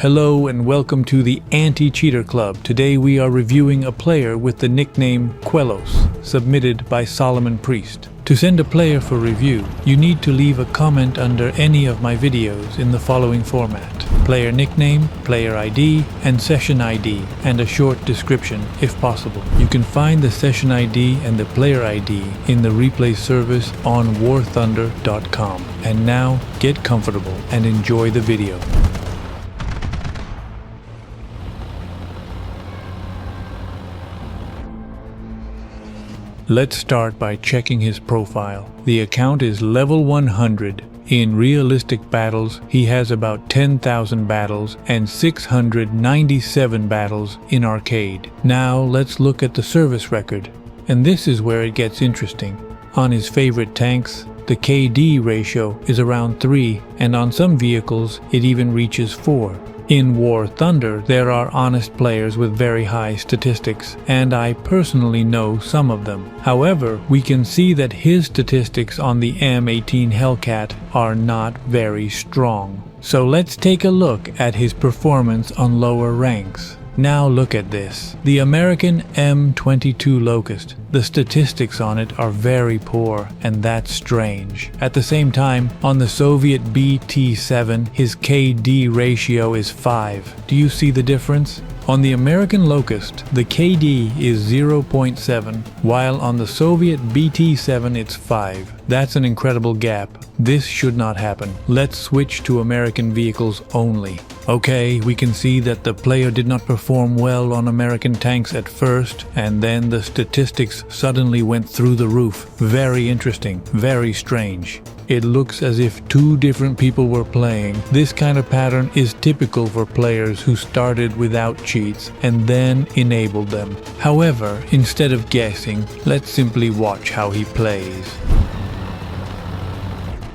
Hello and welcome to the Anti-Cheater Club. Today we are reviewing a player with the nickname Quellos, submitted by Solomone Priest. To send a player for review, you need to leave a comment under any of my videos in the following format: player nickname, player ID, and session ID, and a short description if possible. You can find the session ID and the player ID in the replay service on warthunder.com. And now, get comfortable and enjoy the video. Let's start by checking his profile. The account is level 100. In realistic battles, he has about 10,000 battles and 697 battles in arcade. Now let's look at the service record. And this is where it gets interesting. On his favorite tanks, the KD ratio is around 3, and on some vehicles it even reaches 4. In War Thunder, there are honest players with very high statistics, and I personally know some of them. However, we can see that his statistics on the M18 Hellcat are not very strong. So let's take a look at his performance on lower ranks. Now look at this. The American M22 Locust. The statistics on it are very poor, and that's strange. At the same time, on the Soviet BT-7, his KD ratio is 5. Do you see the difference? On the American Locust, the KD is 0.7, while on the Soviet BT-7 it's 5. That's an incredible gap. This should not happen. Let's switch to American vehicles only. Okay, we can see that the player did not perform well on American tanks at first, and then the statistics suddenly went through the roof. Very interesting, very strange. It looks as if two different people were playing. This kind of pattern is typical for players who started without cheats and then enabled them. However, instead of guessing, let's simply watch how he plays.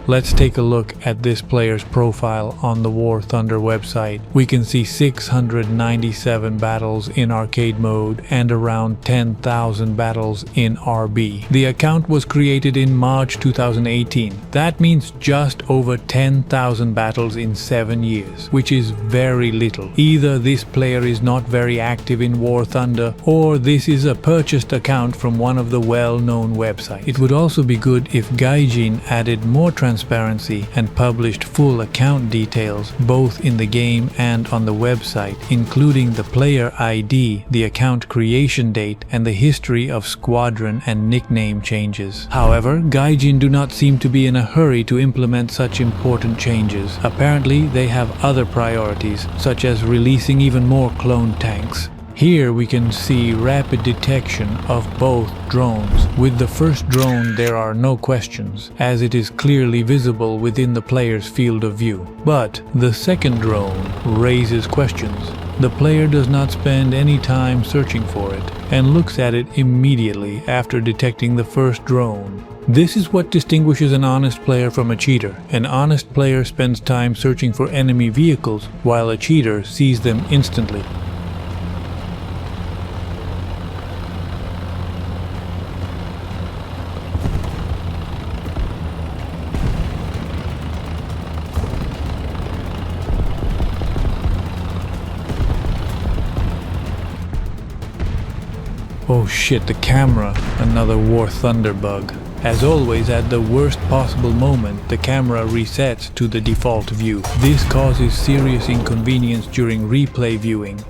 Let's take a look at this player's profile on the War Thunder website. We can see 697 battles in arcade mode and around 10,000 battles in RB. The account was created in March 2018. That means just over 10,000 battles in 7 years, which is very little. Either this player is not very active in War Thunder, or this is a purchased account from one of the well-known websites. It would also be good if Gaijin added more transparency and published full account details both in the game and on the website, including the player ID, the account creation date, and the history of squadron and nickname changes. However, Gaijin do not seem to be in a hurry to implement such important changes. Apparently, they have other priorities, such as releasing even more clone tanks. Here we can see rapid detection of both drones. With the first drone there are no questions, as it is clearly visible within the player's field of view. But the second drone raises questions. The player does not spend any time searching for it, and looks at it immediately after detecting the first drone. This is what distinguishes an honest player from a cheater. An honest player spends time searching for enemy vehicles, while a cheater sees them instantly. Oh shit, the camera. Another War Thunder bug. As always, at the worst possible moment, the camera resets to the default view. This causes serious inconvenience during replay viewing.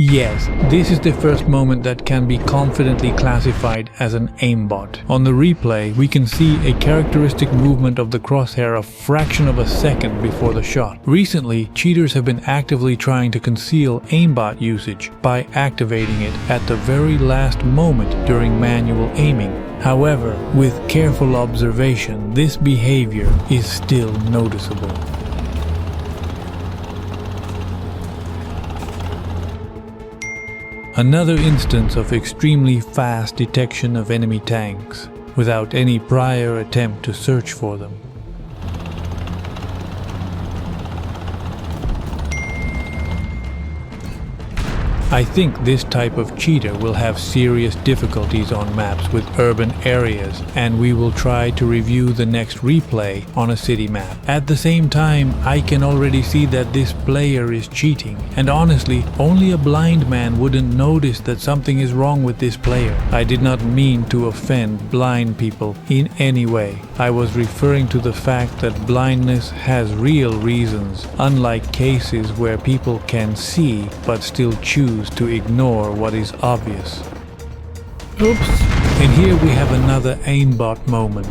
Yes, this is the first moment that can be confidently classified as an aimbot. On the replay, we can see a characteristic movement of the crosshair a fraction of a second before the shot. Recently, cheaters have been actively trying to conceal aimbot usage by activating it at the very last moment during manual aiming. However, with careful observation, this behavior is still noticeable. Another instance of extremely fast detection of enemy tanks, without any prior attempt to search for them. I think this type of cheater will have serious difficulties on maps with urban areas, and we will try to review the next replay on a city map. At the same time, I can already see that this player is cheating, and honestly, only a blind man wouldn't notice that something is wrong with this player. I did not mean to offend blind people in any way. I was referring to the fact that blindness has real reasons, unlike cases where people can see but still choose to ignore what is obvious. Oops! And here we have another aimbot moment.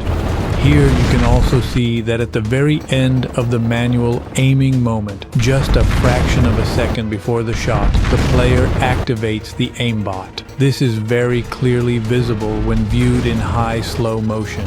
Here you can also see that at the very end of the manual aiming moment, just a fraction of a second before the shot, the player activates the aimbot. This is very clearly visible when viewed in high slow motion.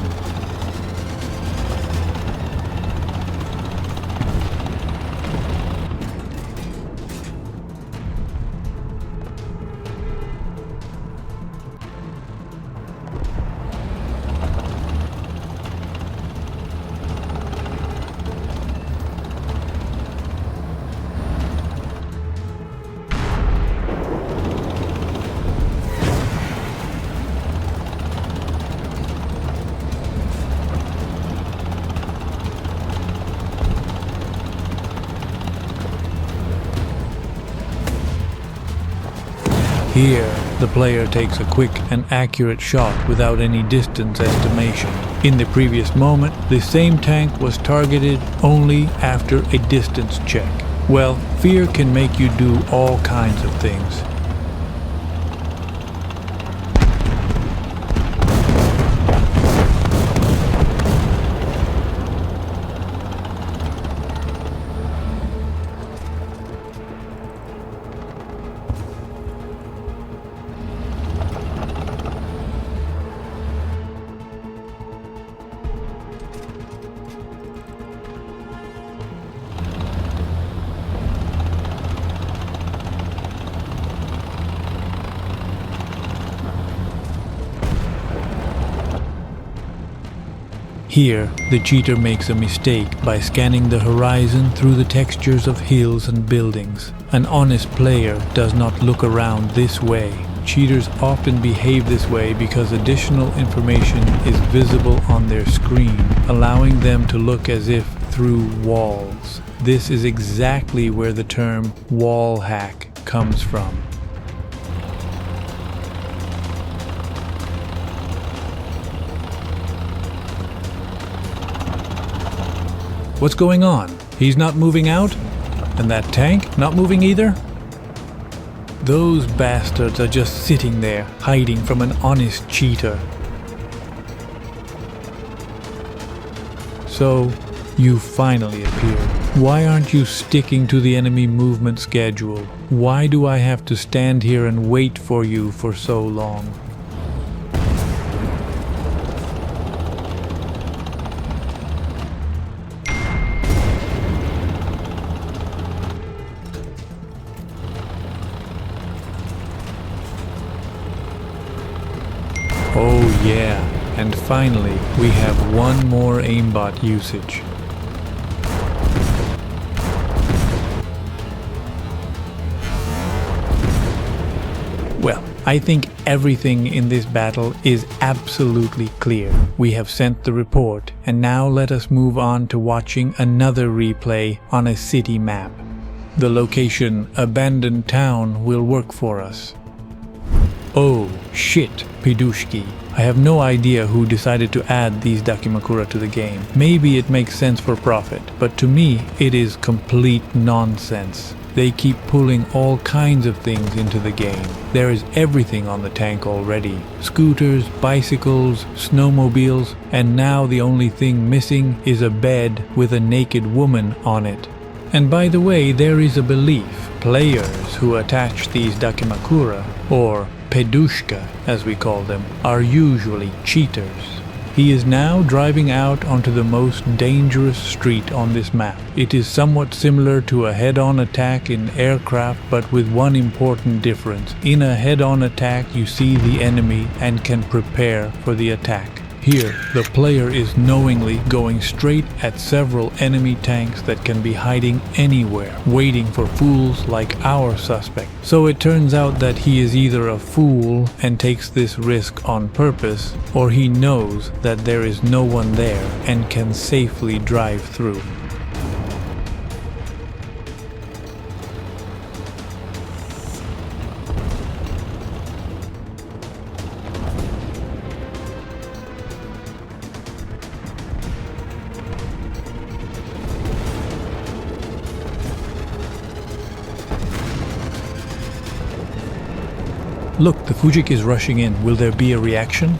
Here, the player takes a quick and accurate shot without any distance estimation. In the previous moment, the same tank was targeted only after a distance check. Well, fear can make you do all kinds of things. Here, the cheater makes a mistake by scanning the horizon through the textures of hills and buildings. An honest player does not look around this way. Cheaters often behave this way because additional information is visible on their screen, allowing them to look as if through walls. This is exactly where the term wall hack comes from. What's going on? He's not moving out? And that tank not moving either? Those bastards are just sitting there, hiding from an honest cheater. So, you finally appeared. Why aren't you sticking to the enemy movement schedule? Why do I have to stand here and wait for you for so long? Oh yeah, and finally we have one more aimbot usage. Well, I think everything in this battle is absolutely clear. We have sent the report, and now let us move on to watching another replay on a city map. The location Abandoned Town will work for us. Oh shit, Pidushki. I have no idea who decided to add these Dakimakura to the game. Maybe it makes sense for profit, but to me it is complete nonsense. They keep pulling all kinds of things into the game. There is everything on the tank already. Scooters, bicycles, snowmobiles, and now the only thing missing is a bed with a naked woman on it. And by the way, there is a belief. Players who attach these dakimakura, or pedushka as we call them, are usually cheaters. He is now driving out onto the most dangerous street on this map. It is somewhat similar to a head-on attack in aircraft, but with one important difference. In a head-on attack, you see the enemy and can prepare for the attack. Here, the player is knowingly going straight at several enemy tanks that can be hiding anywhere, waiting for fools like our suspect. So it turns out that he is either a fool and takes this risk on purpose, or he knows that there is no one there and can safely drive through. Look, the Fujik is rushing in. Will there be a reaction?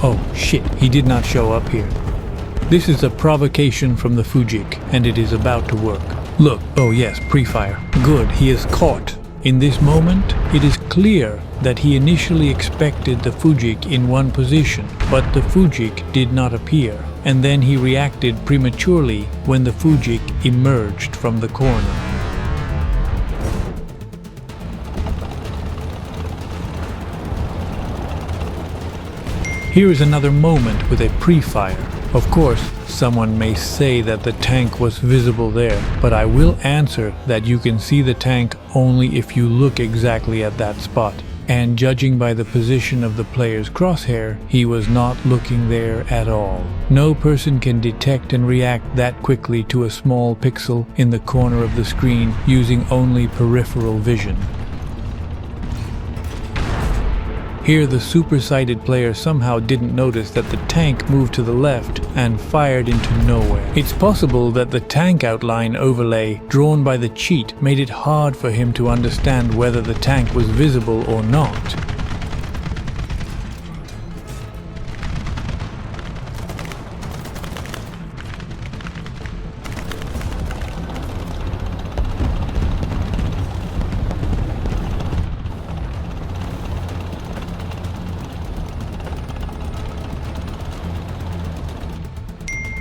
Oh shit, he did not show up here. This is a provocation from the Fujik, and it is about to work. Look, oh yes, pre-fire. Good, he is caught. In this moment, it is clear that he initially expected the Fujik in one position, but the Fujik did not appear, and then he reacted prematurely when the Fujik emerged from the corner. Here is another moment with a pre-fire. Of course, someone may say that the tank was visible there, but I will answer that you can see the tank only if you look exactly at that spot. And judging by the position of the player's crosshair, he was not looking there at all. No person can detect and react that quickly to a small pixel in the corner of the screen using only peripheral vision. Here the super-sighted player somehow didn't notice that the tank moved to the left and fired into nowhere. It's possible that the tank outline overlay drawn by the cheat made it hard for him to understand whether the tank was visible or not.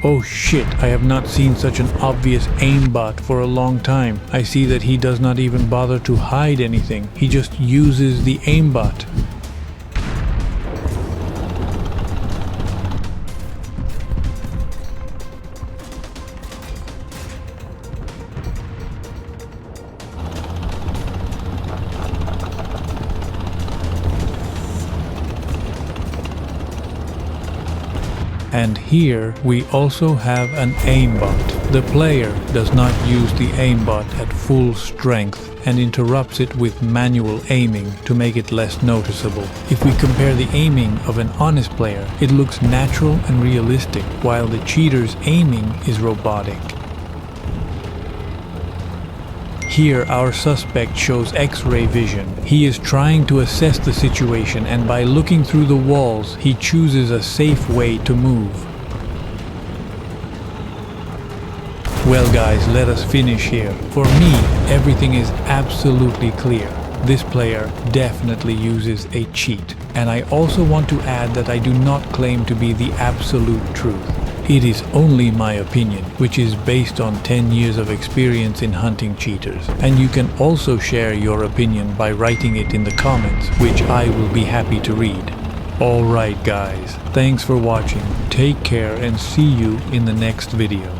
Oh shit, I have not seen such an obvious aimbot for a long time. I see that he does not even bother to hide anything. He just uses the aimbot. And here we also have an aimbot. The player does not use the aimbot at full strength and interrupts it with manual aiming to make it less noticeable. If we compare the aiming of an honest player, it looks natural and realistic, while the cheater's aiming is robotic. Here our suspect shows X-ray vision. He is trying to assess the situation, and by looking through the walls, he chooses a safe way to move. Well guys, let us finish here. For me, everything is absolutely clear. This player definitely uses a cheat. And I also want to add that I do not claim to be the absolute truth. It is only my opinion, which is based on 10 years of experience in hunting cheaters. And you can also share your opinion by writing it in the comments, which I will be happy to read. Alright guys, thanks for watching, take care and see you in the next video.